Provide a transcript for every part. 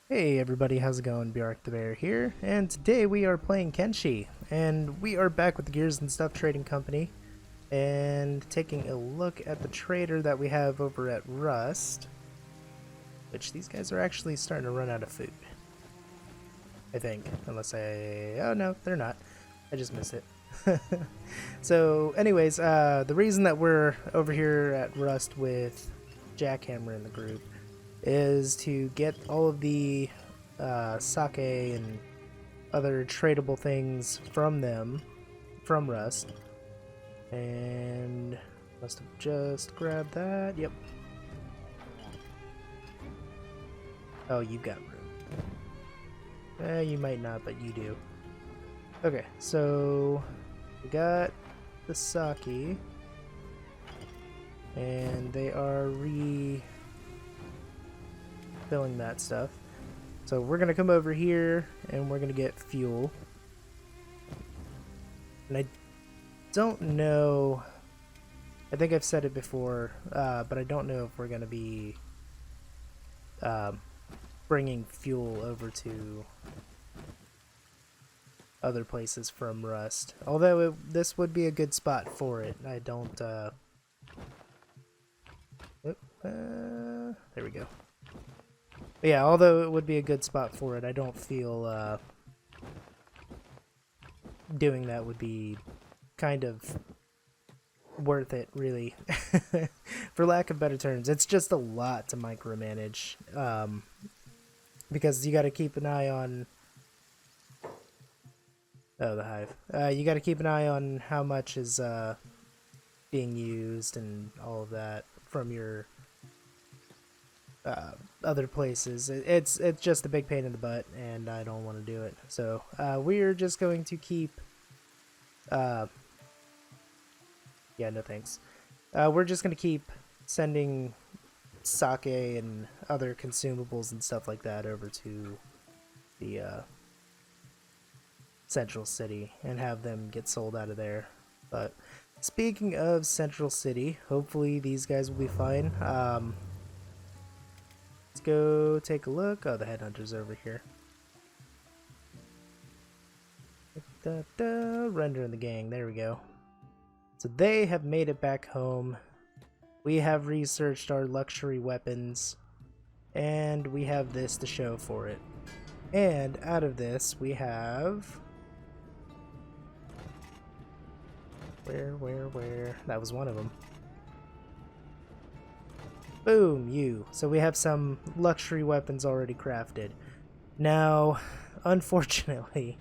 Hey everybody, how's it going? Bjark the Bear here, and today we are playing Kenshi, and we are back with the Gears and Stuff Trading Company, and taking a look at the trader that we have over at Rust, which these guys are actually starting to run out of food, I think, unless oh no, they're not, I just missed it. So anyways, the reason that we're over here at Rust with Jackhammer in the group is to get all of the sake and other tradable things from them, from Rust. And must have just grabbed that. Yep. Oh, you got room. You might not, but you do. Okay, so we got the sake, and they are filling that stuff. So we're gonna come over here and we're gonna get fuel. And I don't know, I think I've said it before, but I don't know if we're gonna be bringing fuel over to other places from Rust. Although this would be a good spot for it. I don't, there we go. But yeah, although it would be a good spot for it, I don't feel doing that would be kind of worth it, really. For lack of better terms, it's just a lot to micromanage, because you got to keep an eye on the hive. You got to keep an eye on how much is being used and all of that from your other places. It's just a big pain in the butt, and I don't want to do it. So we're just going to keep yeah, no thanks. We're just going to keep sending sake and other consumables and stuff like that over to the Central City and have them get sold out of there. But speaking of Central City, hopefully these guys will be fine. Let's go take a look. Oh, the headhunter's over here. Render in the gang. There we go. So they have made it back home. We have researched our luxury weapons, and we have this to show for it. And out of this, we have... Where? That was one of them. Boom, you. So we have some luxury weapons already crafted. Now, unfortunately,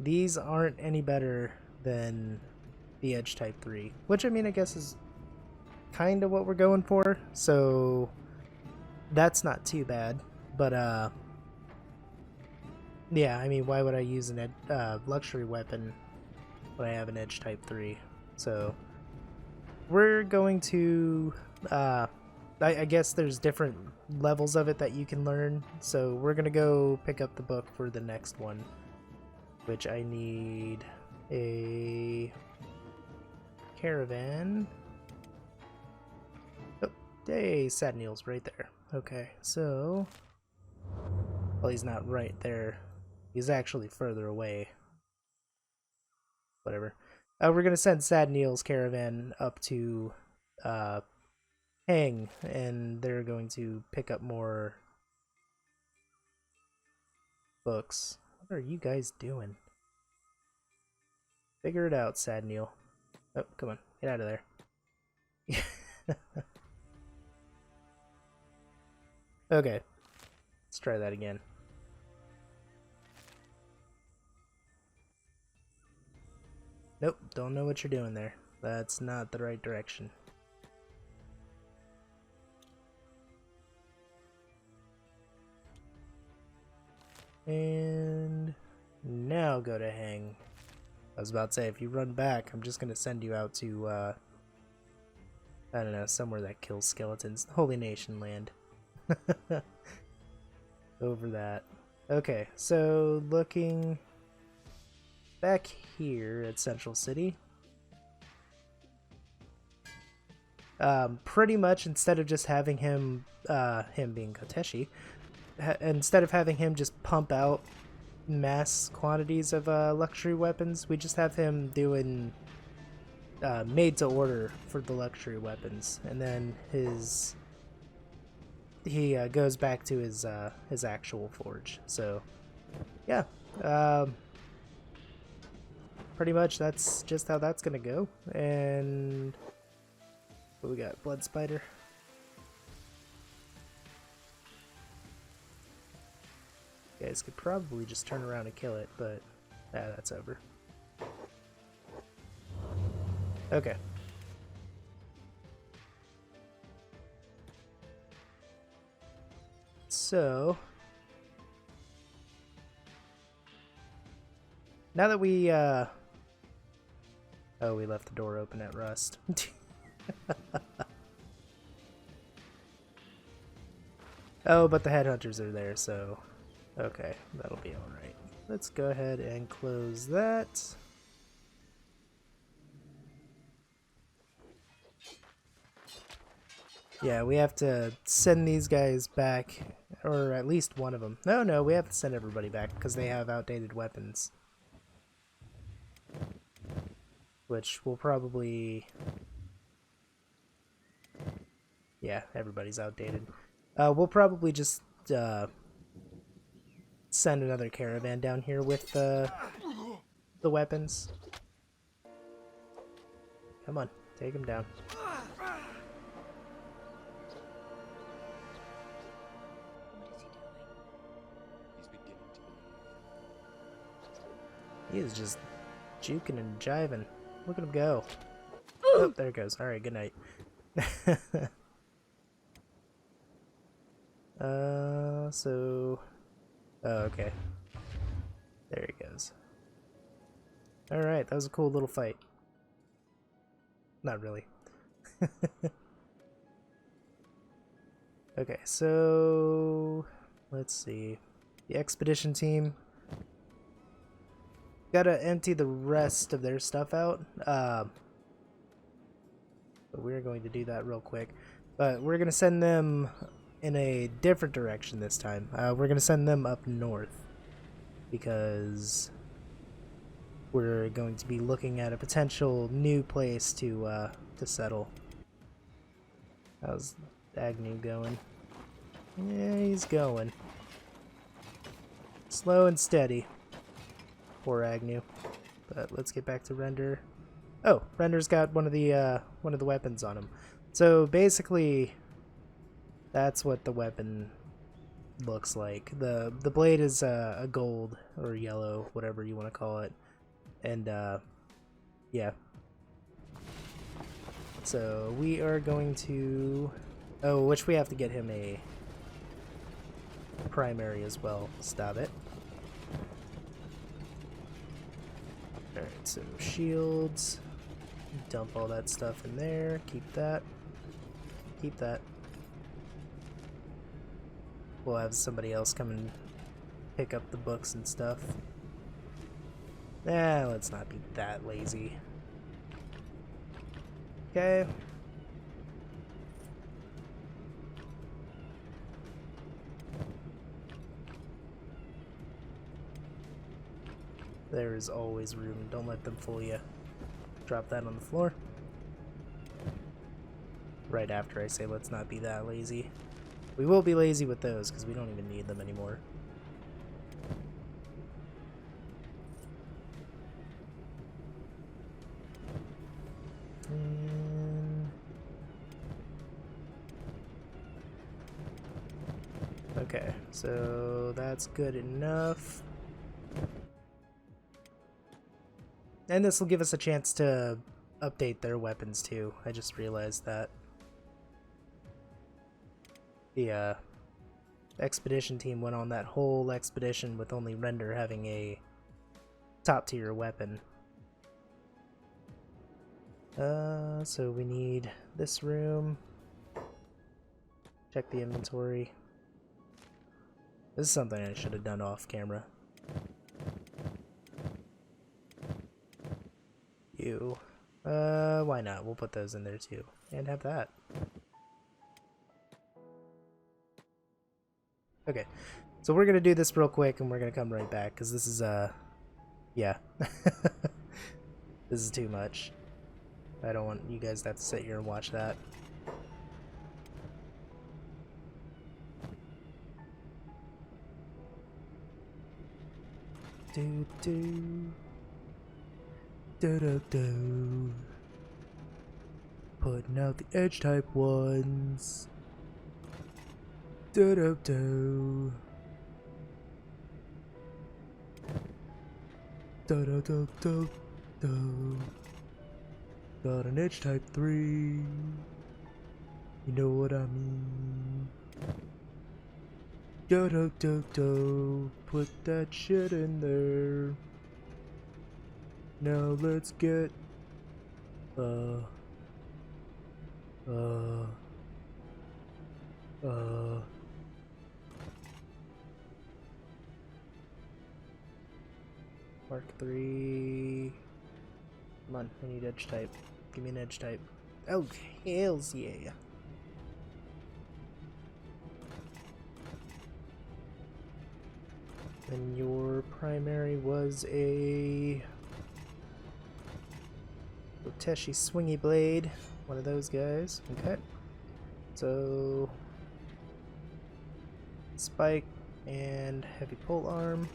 these aren't any better than the Edge Type 3, which I mean, I guess is kind of what we're going for, so that's not too bad. But yeah, I mean, why would I use an luxury weapon when I have an Edge Type 3? So we're going to I guess there's different levels of it that you can learn, so we're gonna go pick up the book for the next one, which I need a caravan. Oh, hey, Sad Neil's right there. Okay, so... Well, he's not right there. He's actually further away. Whatever. We're gonna send Sad Neil's caravan up to Hang, and they're going to pick up more books. What are you guys doing? Figure it out, Sad Neil. Oh, come on, get out of there. Okay, let's try that again. Nope, don't know what you're doing there. That's not the right direction. And now go to Hang. I was about to say, if you run back, I'm just going to send you out to, I don't know, somewhere that kills skeletons. Holy Nation land. Over that. Okay, so looking back here at Central City. Pretty much instead of just having him, him being Koteshi, instead of having him just pump out mass quantities of luxury weapons, we just have him doing made to order for the luxury weapons, and then he goes back to his actual forge. So yeah, pretty much that's just how that's gonna go. And what we got? Blood spider. You guys could probably just turn around and kill it, but that's over. Okay. So now that we oh, we left the door open at Rust. Oh, but the headhunters are there, so okay, that'll be alright. Let's go ahead and close that. Yeah, we have to send these guys back, or at least one of them. No, we have to send everybody back because they have outdated weapons. Which will probably... Yeah, everybody's outdated. We'll probably just send another caravan down here with the weapons. Come on, take him down. He is just juking and jiving. Look at him go. Oh, there it goes. Alright, good night. So... Oh, okay. There he goes. Alright, that was a cool little fight. Not really. Okay, so... Let's see. The expedition team... Gotta empty the rest of their stuff out. But we're going to do that real quick. But we're gonna send them in a different direction this time. We're gonna send them up north because we're going to be looking at a potential new place to settle. How's Agnew going? Yeah, he's going slow and steady. Poor Agnew. But let's get back to Render. Oh, Render's got one of the weapons on him. So basically, that's what the weapon looks like. The blade is a gold or yellow, whatever you want to call it, and yeah. So we are going to, oh, which we have to get him a primary as well. Stop it. Alright, so shields, dump all that stuff in there, keep that, keep that. We'll have somebody else come and pick up the books and stuff. Let's not be that lazy. Okay. There is always room. Don't let them fool you. Drop that on the floor. Right after I say let's not be that lazy. We will be lazy with those because we don't even need them anymore. Okay, so that's good enough. And this will give us a chance to update their weapons too. I just realized that. The expedition team went on that whole expedition with only Render having a top tier weapon. So we need this room. Check the inventory. This is something I should have done off camera. You. Why not? We'll put those in there too. And have that. Okay, so we're gonna do this real quick and we're gonna come right back because this is yeah. This is too much. I don't want you guys to have to sit here and watch that. Do do do do do. Putting out the edge type ones. Do do do. Do do do do do. Got an edge type 3. You know what I mean. Do do do do. Put that shit in there. Now let's get Mark 3. Come on, I need edge type. Give me an edge type. Oh, hells yeah. And your primary was a Oteshi Swingy Blade. One of those guys. Okay. So spike and heavy pole arm.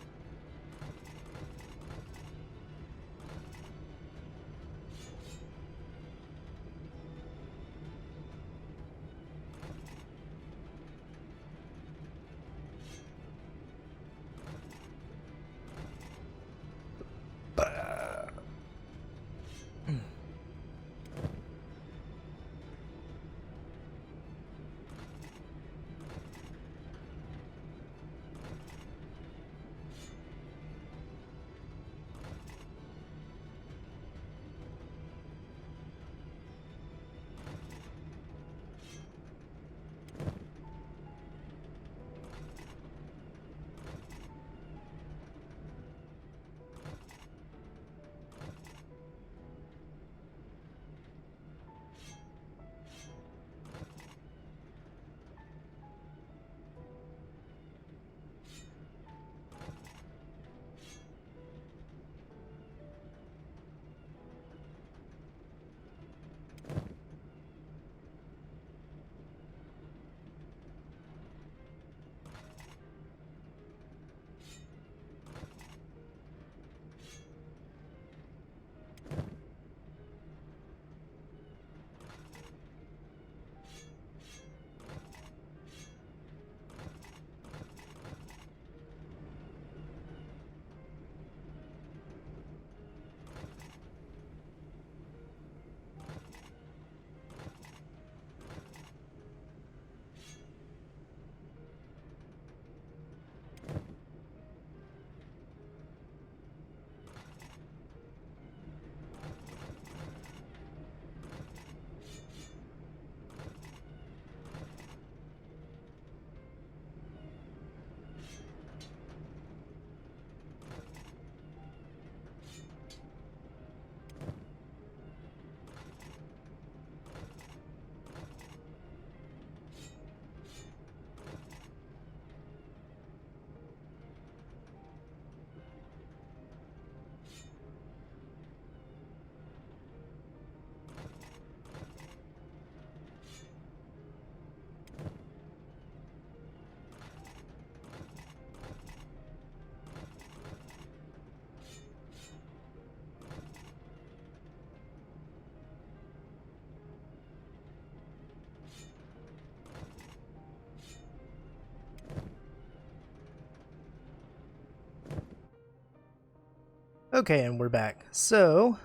Okay, and we're back. So,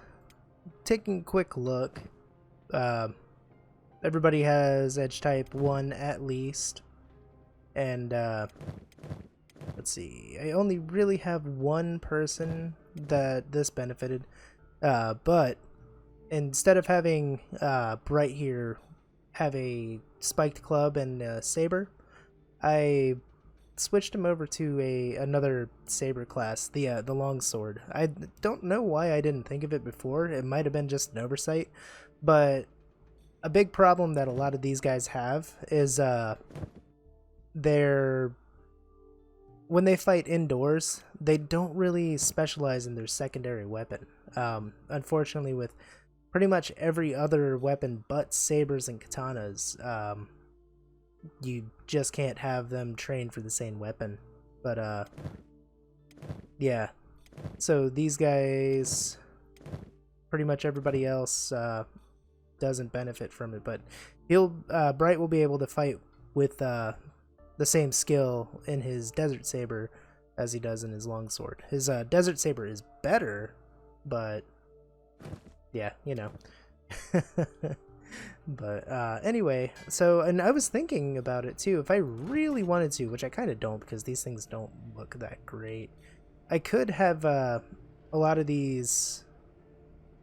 taking a quick look, everybody has edge type 1 at least, and let's see, I only really have one person that this benefited, but instead of having Bright here have a spiked club and a saber, I switched him over to another saber class, the longsword. I don't know why I didn't think of it before. It might have been just an oversight, but a big problem that a lot of these guys have is their when they fight indoors, they don't really specialize in their secondary weapon. Unfortunately, with pretty much every other weapon but sabers and katanas, you just can't have them trained for the same weapon. But yeah. So these guys, pretty much everybody else doesn't benefit from it, but Bright will be able to fight with the same skill in his Desert Saber as he does in his longsword. His Desert Saber is better, but yeah, you know. But anyway, so, and I was thinking about it too. If I really wanted to, which I kind of don't because these things don't look that great, I could have a lot of these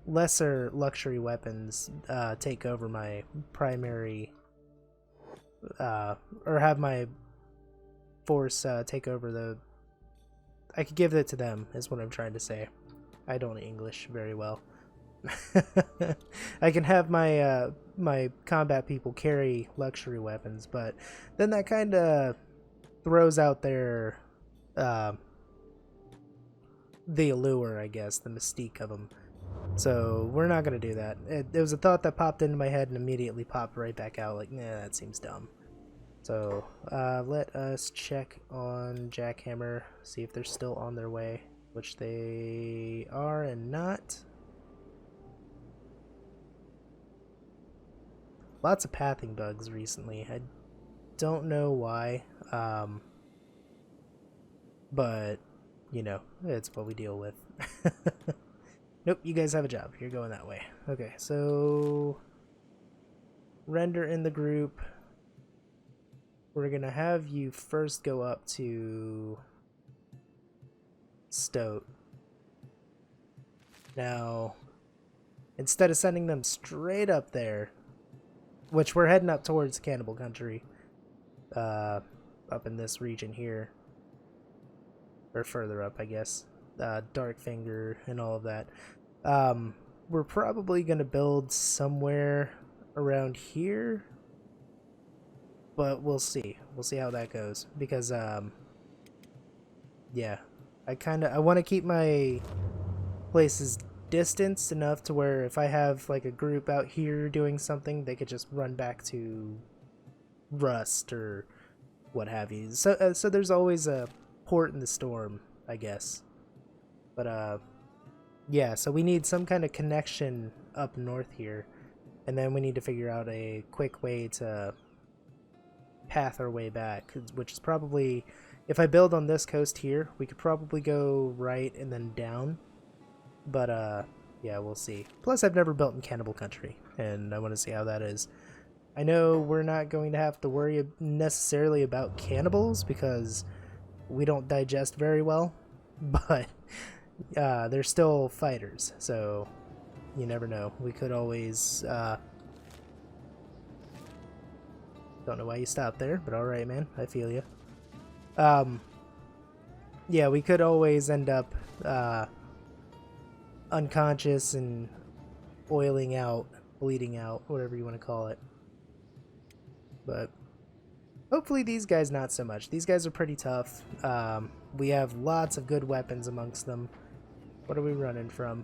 lesser luxury weapons take over my primary, or have my force take over the... I could give it to them, is what I'm trying to say. I don't English very well. I can have my my combat people carry luxury weapons, but then that kind of throws out their the allure, I guess, the mystique of them. So we're not gonna do that. It was a thought that popped into my head and immediately popped right back out. Like, nah, that seems dumb. So let us check on Jackhammer, see if they're still on their way, which they are and not. Lots of pathing bugs recently. I don't know why, but you know, it's what we deal with. Nope, you guys have a job. You're going that way. Okay, so render in the group. We're gonna have you first go up to Stoat. Now, instead of sending them straight up there, which we're heading up towards Cannibal Country, up in this region here, or further up, I guess, Darkfinger and all of that. We're probably gonna build somewhere around here, but we'll see. We'll see how that goes, because yeah, I want to keep my places distanced enough to where if I have like a group out here doing something, they could just run back to Rust or what have you. So so there's always a port in the storm, I guess. But yeah, so we need some kind of connection up north here, and then we need to figure out a quick way to path our way back, which is probably, if I build on this coast here, we could probably go right and then down. But yeah, we'll see. Plus, I've never built in Cannibal Country, and I want to see how that is. I know we're not going to have to worry necessarily about cannibals because we don't digest very well, but they're still fighters, so you never know. We could always don't know why you stopped there, but alright, man, I feel you. Yeah, we could always end up unconscious and oiling out, bleeding out, whatever you want to call it. But hopefully these guys not so much. These guys are pretty tough. We have lots of good weapons amongst them. What are we running from?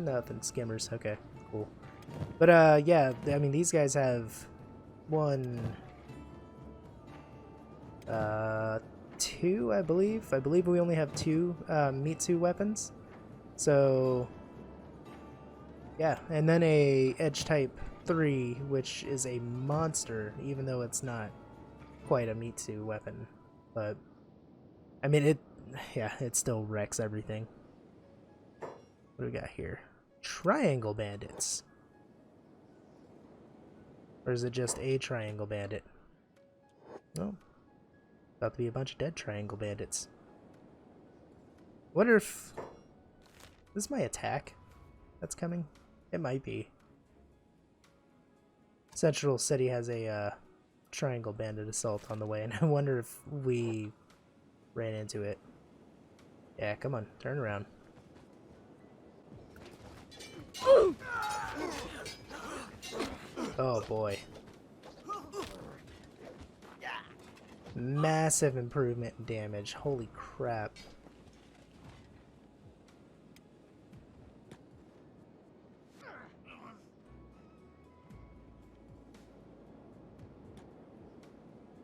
Nothing. Skimmers. Okay, cool. But yeah, I mean, these guys have two, I believe. I believe we only have two Mitsu weapons. So yeah, and then a Edge Type 3, which is a monster, even though it's not quite a Mitsu weapon. But I mean, it still wrecks everything. What do we got here? Triangle bandits. Or is it just a triangle bandit? No. About to be a bunch of dead triangle bandits. Wonder if this is my attack that's coming? It might be. Central City has a triangle bandit assault on the way, and I wonder if we ran into it. Yeah, come on, turn around. Oh boy. Massive improvement in damage. Holy crap.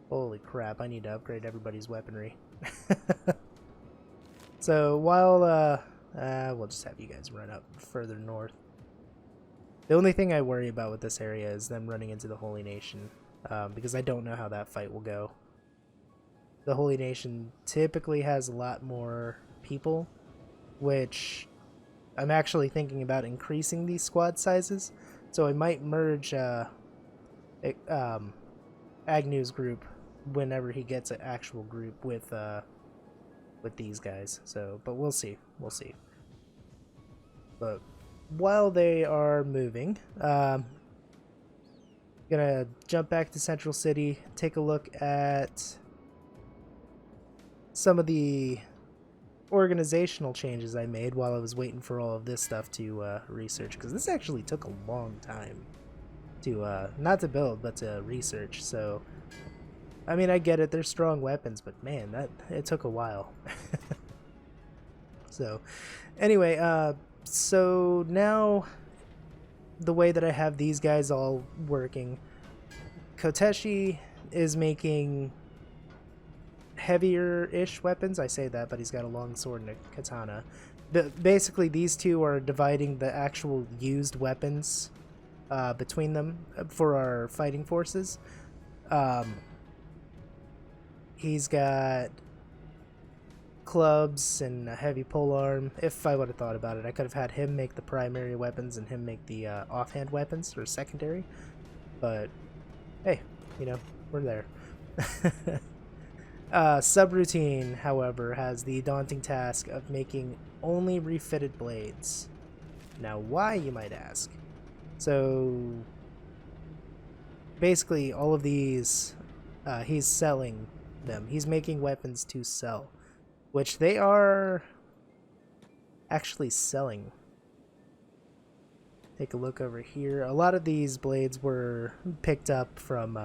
Holy crap, I need to upgrade everybody's weaponry. So while, we'll just have you guys run up further north. The only thing I worry about with this area is them running into the Holy Nation, because I don't know how that fight will go. The Holy Nation typically has a lot more people, which I'm actually thinking about increasing these squad sizes, so I might merge Agnew's group whenever he gets an actual group with these guys. So, but we'll see. We'll see. But while they are moving, gonna jump back to Central City, take a look at some of the organizational changes I made while I was waiting for all of this stuff to research, because this actually took a long time to not to build but to research. So I mean, I get it, they're strong weapons, but man, that it took a while. So anyway, so now the way that I have these guys all working, Koteshi is making heavier-ish weapons. I say that, but he's got a long sword and a katana. Basically, these two are dividing the actual used weapons between them for our fighting forces. He's got clubs and a heavy polearm. If I would have thought about it, I could have had him make the primary weapons and him make the offhand weapons, or secondary. But hey, you know, we're there. Subroutine, however, has the daunting task of making only refitted blades. Now, why, you might ask? So basically, all of these, he's selling them. He's making weapons to sell, which they are actually selling. Take a look over here. A lot of these blades were picked up from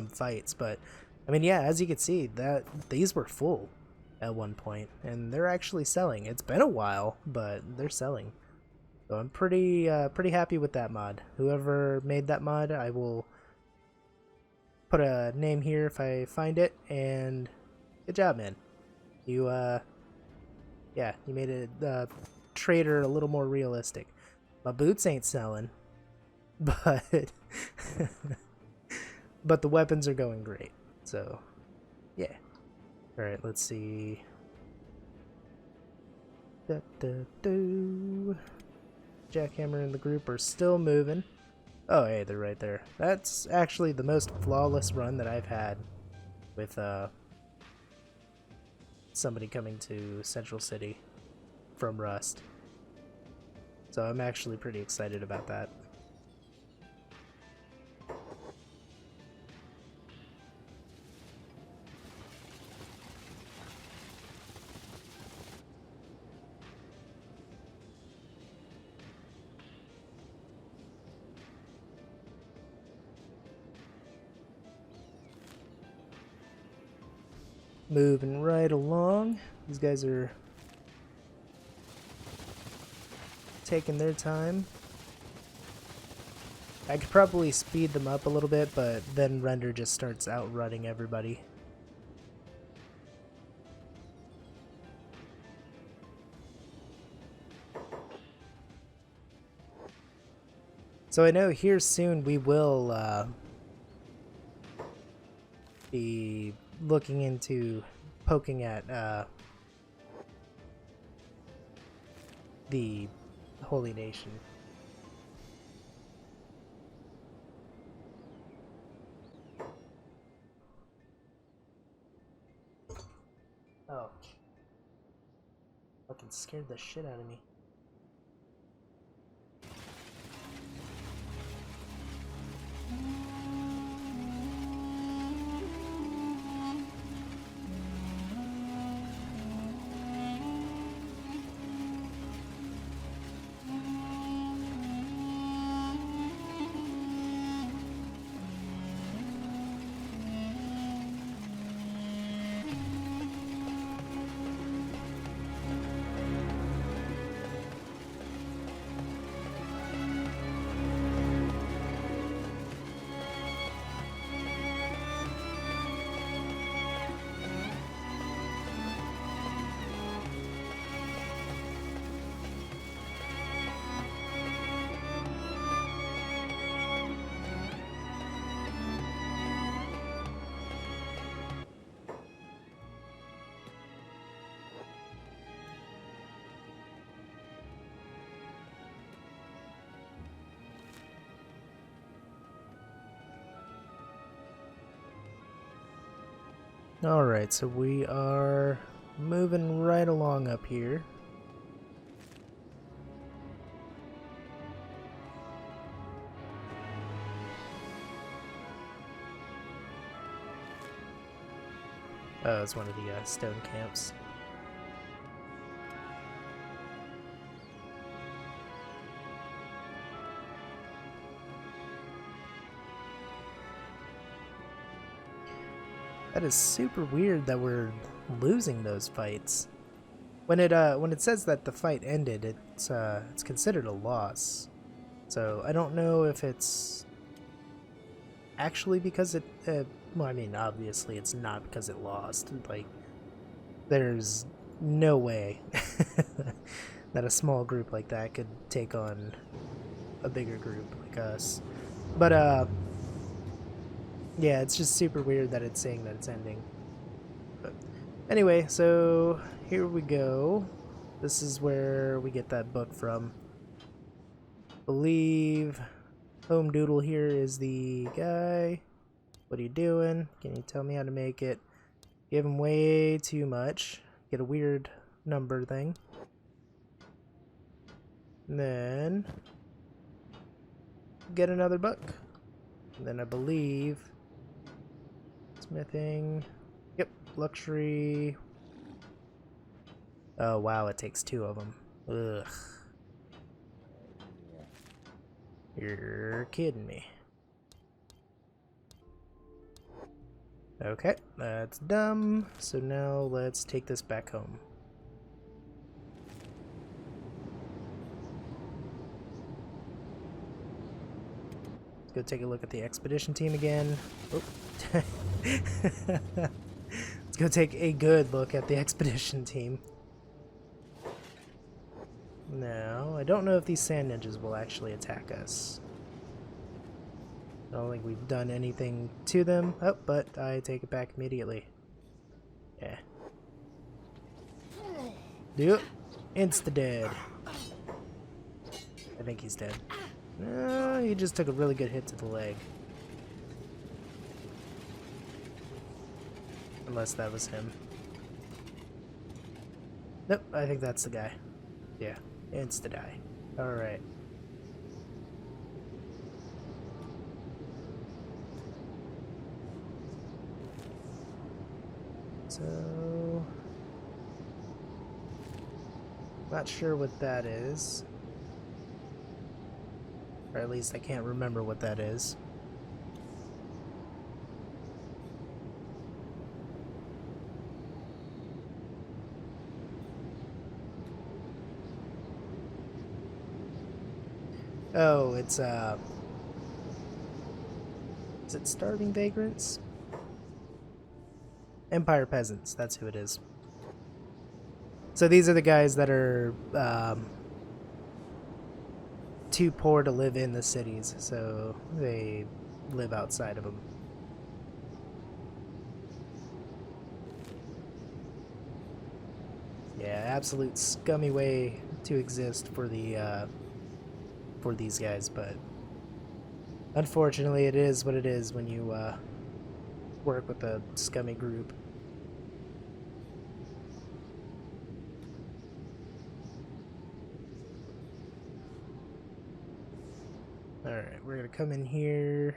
fights, but I mean, yeah, as you can see, that these were full at one point, and they're actually selling. It's been a while, but they're selling. So I'm pretty happy with that mod. Whoever made that mod, I will put a name here if I find it, and good job, man. You yeah, you made a trader a little more realistic. My boots ain't selling, but but the weapons are going great. So yeah. All right, let's see. Jackhammer and the group are still moving. Oh, hey, they're right there. That's actually the most flawless run that I've had with somebody coming to Central City from Rust. So I'm actually pretty excited about that. Moving right along. These guys are taking their time. I could probably speed them up a little bit, but then Render just starts outrunning everybody. So I know here soon we will be looking into poking at the Holy Nation. Oh. Fucking scared the shit out of me. Alright, so we are moving right along up here. Oh, it's one of the stone camps. That is super weird that we're losing those fights. When it says that the fight ended, it's considered a loss. So I don't know if it's actually because it. Well, I mean, obviously it's not because it lost. Like, there's no way that a small group like that could take on a bigger group like us. But yeah, it's just super weird that it's saying that it's ending. But anyway, so here we go. This is where we get that book from. Believe Home Doodle here is the guy. What are you doing? Can you tell me how to make it? Give him way too much. Get a weird number thing. And then get another book. And then I believe smithing. Yep, luxury. Oh wow, it takes 2 of them. Ugh. You're kidding me. Okay, that's dumb. So now let's take this back home. Let's go take a look at the expedition team again. Oh. Let's go take a good look at the expedition team. Now, I don't know if these sand ninjas will actually attack us. I don't think we've done anything to them. Oh, but I take it back immediately. Yeah. Do it. Insta-dead. I think he's dead. No, he just took a really good hit to the leg. Unless that was him. Nope, I think that's the guy. Yeah, insta-die. Alright. So, not sure what that is. Or at least I can't remember what that is. Oh, it's is it Starving Vagrants? Empire Peasants, that's who it is. So these are the guys that are too poor to live in the cities, so they live outside of them. Yeah, absolute scummy way to exist for the for these guys, but unfortunately it is what it is when you work with a scummy group. Alright, we're gonna come in here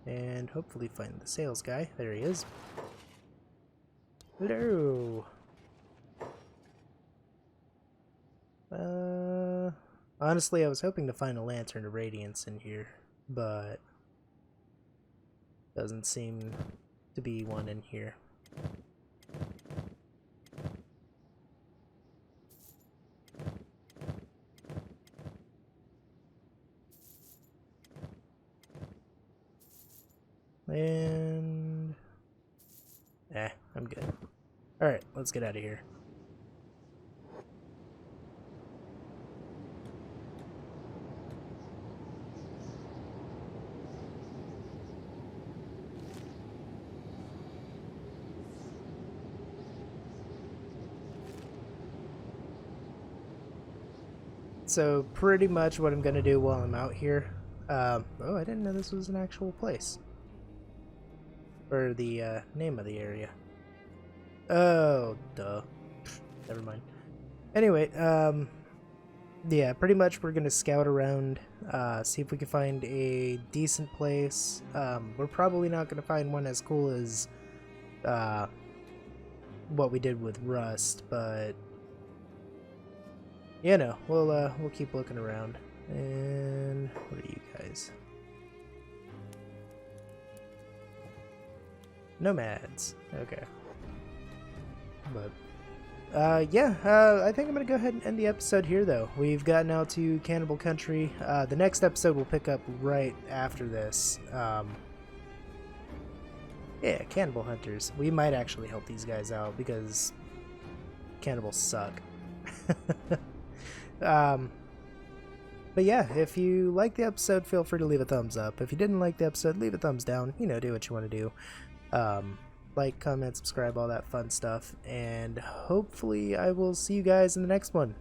and hopefully find the sales guy. There he is. Hello! Honestly, I was hoping to find a Lantern of Radiance in here, but doesn't seem to be one in here. And I'm good. Alright, let's get out of here. So pretty much what I'm gonna do while I'm out here. Oh, I didn't know this was an actual place. Or the name of the area. Oh, duh. Never mind. Anyway, yeah, pretty much we're gonna scout around, see if we can find a decent place. We're probably not gonna find one as cool as, what we did with Rust, but, you know, we'll keep looking around. And what are you guys? Nomads. Okay. But yeah, I think I'm gonna go ahead and end the episode here, though. We've gotten out to Cannibal Country. The next episode will pick up right after this. Yeah, Cannibal Hunters. We might actually help these guys out because cannibals suck. But yeah, if you liked the episode, feel free to leave a thumbs up. If you didn't like the episode, leave a thumbs down. You know, do what you want to do. Like, comment, subscribe, all that fun stuff. And hopefully I will see you guys in the next one.